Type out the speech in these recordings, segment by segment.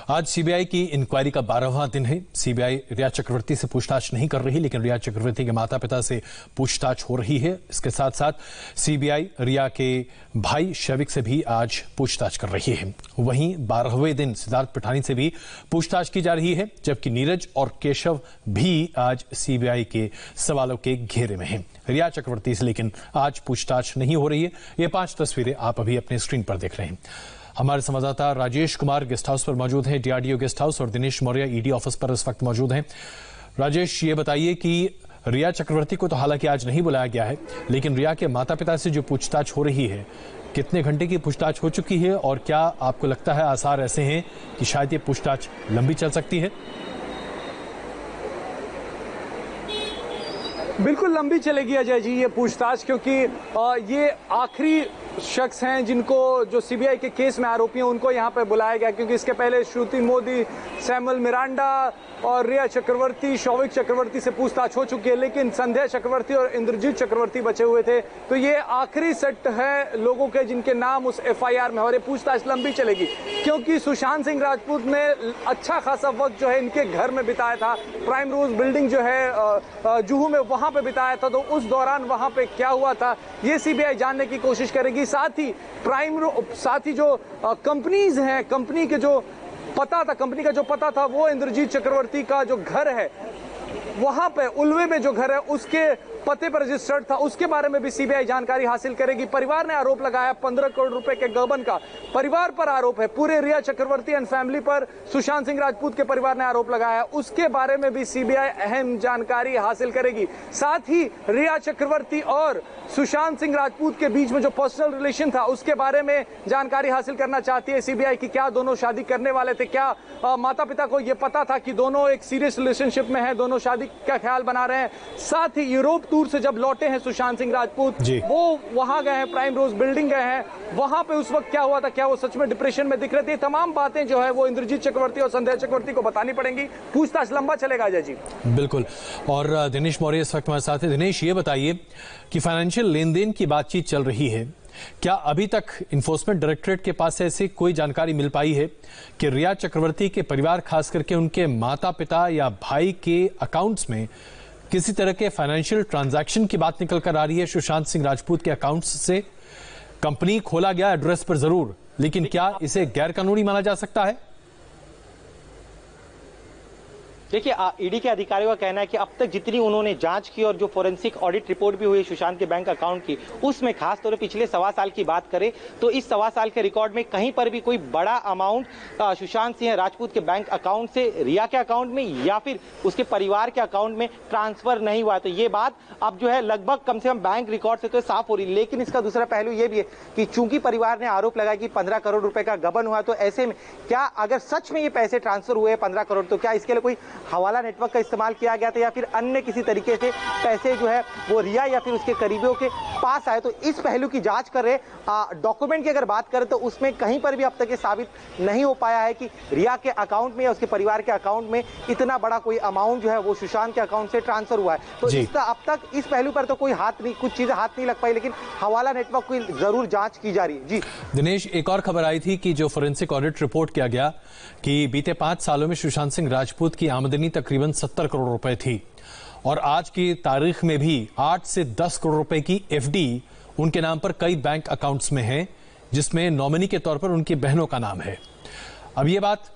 आज सीबीआई की इंक्वायरी का 12वां दिन है। सीबीआई रिया चक्रवर्ती से पूछताछ नहीं कर रही, लेकिन रिया चक्रवर्ती के माता पिता से पूछताछ हो रही है। इसके साथ साथ सीबीआई रिया के भाई शैविक से भी आज पूछताछ कर रही है। वहीं 12वें दिन सिद्धार्थ पिठानी से भी पूछताछ की जा रही है, जबकि नीरज और केशव भी आज सीबीआई के सवालों के घेरे में हैं। रिया चक्रवर्ती से लेकिन आज पूछताछ नहीं हो रही है। ये 5 तस्वीरें आप अभी अपने स्क्रीन पर देख रहे हैं। हमारे संवाददाता राजेश कुमार गेस्ट हाउस पर मौजूद हैं, डीआरडीओ गेस्ट हाउस, और दिनेश मौर्य ईडी ऑफिस पर इस वक्त मौजूद हैं। राजेश, ये बताइए कि रिया चक्रवर्ती को तो हालांकि आज नहीं बुलाया गया है, लेकिन रिया के माता पिता से जो पूछताछ हो रही है, कितने घंटे की पूछताछ हो चुकी है और क्या आपको लगता है आसार ऐसे हैं कि शायद ये पूछताछ लंबी चल सकती है? बिल्कुल लंबी चलेगी अजय जी ये पूछताछ, क्योंकि ये आखिरी शख्स हैं जिनको जो सीबीआई के केस में आरोपी हैं उनको यहाँ पे बुलाया गया, क्योंकि इसके पहले श्रुति मोदी, सैमुअल मिरांडा और रिया चक्रवर्ती, शौविक चक्रवर्ती से पूछताछ हो चुकी है, लेकिन संध्या चक्रवर्ती और इंद्रजीत चक्रवर्ती बचे हुए थे। तो ये आखिरी सेट है लोगों के जिनके नाम उस एफआईआर में, और ये पूछताछ लंबी चलेगी क्योंकि सुशांत सिंह राजपूत ने अच्छा खासा वक्त जो है इनके घर में बिताया था। प्राइम रोज बिल्डिंग जो है जुहू में, वहां पे बिताया था। तो उस दौरान वहां पे क्या हुआ था ये सीबीआई जानने की कोशिश करेगी। साथ ही जो कंपनीज हैं, कंपनी का जो पता था वो इंद्रजीत चक्रवर्ती का जो घर है वहां पे उल्वे में जो घर है उसके पते पर रजिस्टर्ड था, उसके बारे में भी सीबीआई जानकारी हासिल करेगी। परिवार ने आरोप लगाया 15 करोड़ रुपए के गबन का, परिवार पर आरोप है, पूरे रिया चक्रवर्ती एंड फैमिली पर सुशांत सिंह राजपूत के परिवार ने आरोप लगाया, उसके बारे में भी सीबीआई अहम जानकारी हासिल करेगी। साथ ही रिया चक्रवर्ती और सुशांत सिंह राजपूत के बीच में जो पर्सनल रिलेशन था उसके बारे में जानकारी हासिल करना चाहती है सीबीआई कि क्या दोनों शादी करने वाले थे, क्या माता पिता को यह पता था कि दोनों एक सीरियस रिलेशनशिप में हैं, दोनों शादी का ख्याल बना रहे हैं। साथ ही यूरोप टूर से जब लौटे हैं सुशांत सिंह राजपूत, वो वहां गए हैं, प्राइम रोज बिल्डिंग गए हैं, वहां पे उस वक्त क्या हुआ था, क्या वो सच में डिप्रेशन में दिख रहे थे, तमाम बातें जो है वो इंद्रजीत चक्रवर्ती और संध्या चक्रवर्ती को बतानी पड़ेंगी। पूछताछ लंबा चलेगा अजय जी। बिल्कुल। और दिनेश मौर्य इस वक्त हमारे साथ है। दिनेश, ये बताइए कि फाइनेंशियल लेन देन की बातचीत चल रही है, क्या अभी तक इन्फोर्समेंट डायरेक्टरेट के पास ऐसी कोई जानकारी मिल पाई है कि रिया चक्रवर्ती के परिवार, खास करके उनके माता पिता या भाई के अकाउंट्स में किसी तरह के फाइनेंशियल ट्रांजैक्शन की बात निकल कर आ रही है? सुशांत सिंह राजपूत के अकाउंट्स से कंपनी खोला गया एड्रेस पर जरूर, लेकिन क्या इसे गैर कानूनी माना जा सकता है? देखिए, ईडी के अधिकारियों का कहना है कि अब तक जितनी उन्होंने जांच की और जो फोरेंसिक ऑडिट रिपोर्ट भी हुई सुशांत के बैंक अकाउंट की, उसमें खास तौर पर पिछले 1.25 साल की बात करें तो इस 1.25 साल के रिकॉर्ड में कहीं पर भी कोई बड़ा अमाउंट सुशांत सिंह राजपूत के बैंक अकाउंट से रिया के अकाउंट में या फिर उसके परिवार के अकाउंट में ट्रांसफर नहीं हुआ। तो ये बात अब जो है लगभग कम से कम बैंक रिकॉर्ड से तो साफ हो रही है। लेकिन इसका दूसरा पहलू ये भी है कि चूंकि परिवार ने आरोप लगाया कि 15 करोड़ रुपए का गबन हुआ, तो ऐसे में क्या अगर सच में ये पैसे ट्रांसफर हुए 15 करोड़, तो क्या इसके लिए कोई हवाला नेटवर्क का इस्तेमाल किया गया था या फिर अन्य किसी तरीके से पैसे जो है वो रिया या फिर उसके करीबियों के पास आए? तो इस पहलू की जांच कर रहे। डॉक्यूमेंट की अगर बात करें तो उसमें कहीं पर भी अब तक ये साबित नहीं हो पाया है कि रिया के अकाउंट में या उसके परिवार के अकाउंट में इतना बड़ा कोई अमाउंट जो है वो सुशांत के अकाउंट से ट्रांसफर हुआ है। तो इसका अब तक इस पहलू पर तो कोई कुछ चीजें हाथ नहीं लग पाई, लेकिन हवाला नेटवर्क की जरूर जांच की जा रही है। जी दिनेश, एक और खबर आई थी कि जो फोरेंसिक ऑडिट रिपोर्ट किया गया कि बीते 5 सालों में सुशांत सिंह राजपूत की आमदनी तकरीबन 70 करोड़ रुपए थी, और आज की तारीख में भी 8 से 10 करोड़ रुपए की एफडी उनके नाम पर कई बैंक अकाउंट्स में है, जिसमें नॉमिनी के तौर पर उनकी बहनों का नाम है। अब ये बात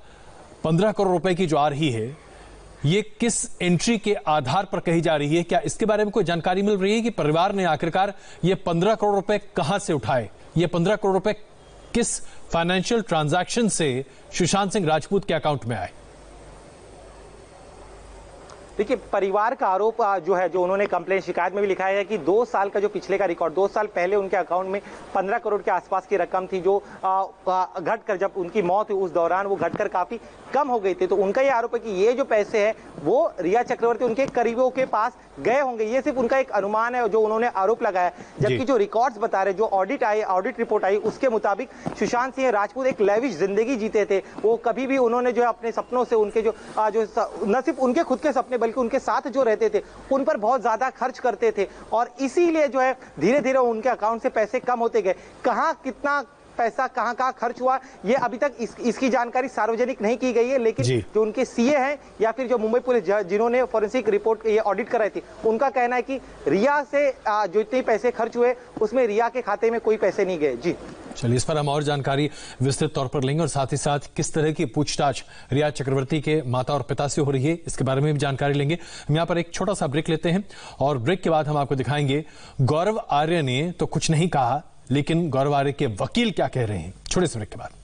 15 करोड़ रुपए की जो आ रही है, ये किस एंट्री के आधार पर कही जा रही है? क्या इसके बारे में कोई जानकारी मिल रही है कि परिवार ने आखिरकार ये 15 करोड़ रुपए कहां से उठाए? ये 15 करोड़ रुपए किस फाइनेंशियल ट्रांजैक्शन से सुशांत सिंह राजपूत के अकाउंट में आए? देखिए, परिवार का आरोप जो है, जो उन्होंने कंप्लेन शिकायत में भी लिखा है कि 2 साल का जो पिछले का रिकॉर्ड, 2 साल पहले उनके अकाउंट में 15 करोड़ के आसपास की रकम थी, जो घटकर जब उनकी मौत हुई उस दौरान वो घटकर काफी कम हो गई थी। तो उनका ये आरोप है कि ये जो पैसे हैं वो रिया चक्रवर्ती उनके करीबियों के पास गए होंगे। ये सिर्फ उनका एक अनुमान है जो उन्होंने आरोप लगाया, जबकि जो रिकॉर्ड्स बता रहे, जो ऑडिट रिपोर्ट आई उसके मुताबिक सुशांत सिंह राजपूत एक लेविश जिंदगी जीते थे। वो कभी भी उन्होंने जो अपने सपनों से उनके जो न सिर्फ उनके खुद के सपने बल्कि उनके साथ जो रहते थे उन पर बहुत ज्यादा खर्च करते थे, और इसीलिए जो है धीरे धीरे उनके अकाउंट से पैसे कम होते गए। कहां कितना पैसा कहां कहां खर्च हुआ, ये अभी तक इसकी जानकारी सार्वजनिक नहीं की गई है। लेकिन जो उनके सीए हैं या फिर जो मुंबई पुलिस जिन्होंने फोरेंसिक रिपोर्ट ये ऑडिट कराई थी, उनका कहना है कि रिया से जो इतने पैसे खर्च हुए उसमें रिया के खाते में कोई पैसे नहीं गए। जी चलिए, इस पर हम और जानकारी विस्तृत तौर पर लेंगे और साथ ही साथ किस तरह की पूछताछ रिया चक्रवर्ती के माता और पिता से हो रही है इसके बारे में भी जानकारी लेंगे। हम यहाँ पर एक छोटा सा ब्रेक लेते हैं और ब्रेक के बाद हम आपको दिखाएंगे गौरव आर्य ने तो कुछ नहीं कहा, लेकिन गौरव आर्य के वकील क्या कह रहे हैं। छोटे से ब्रेक के बाद।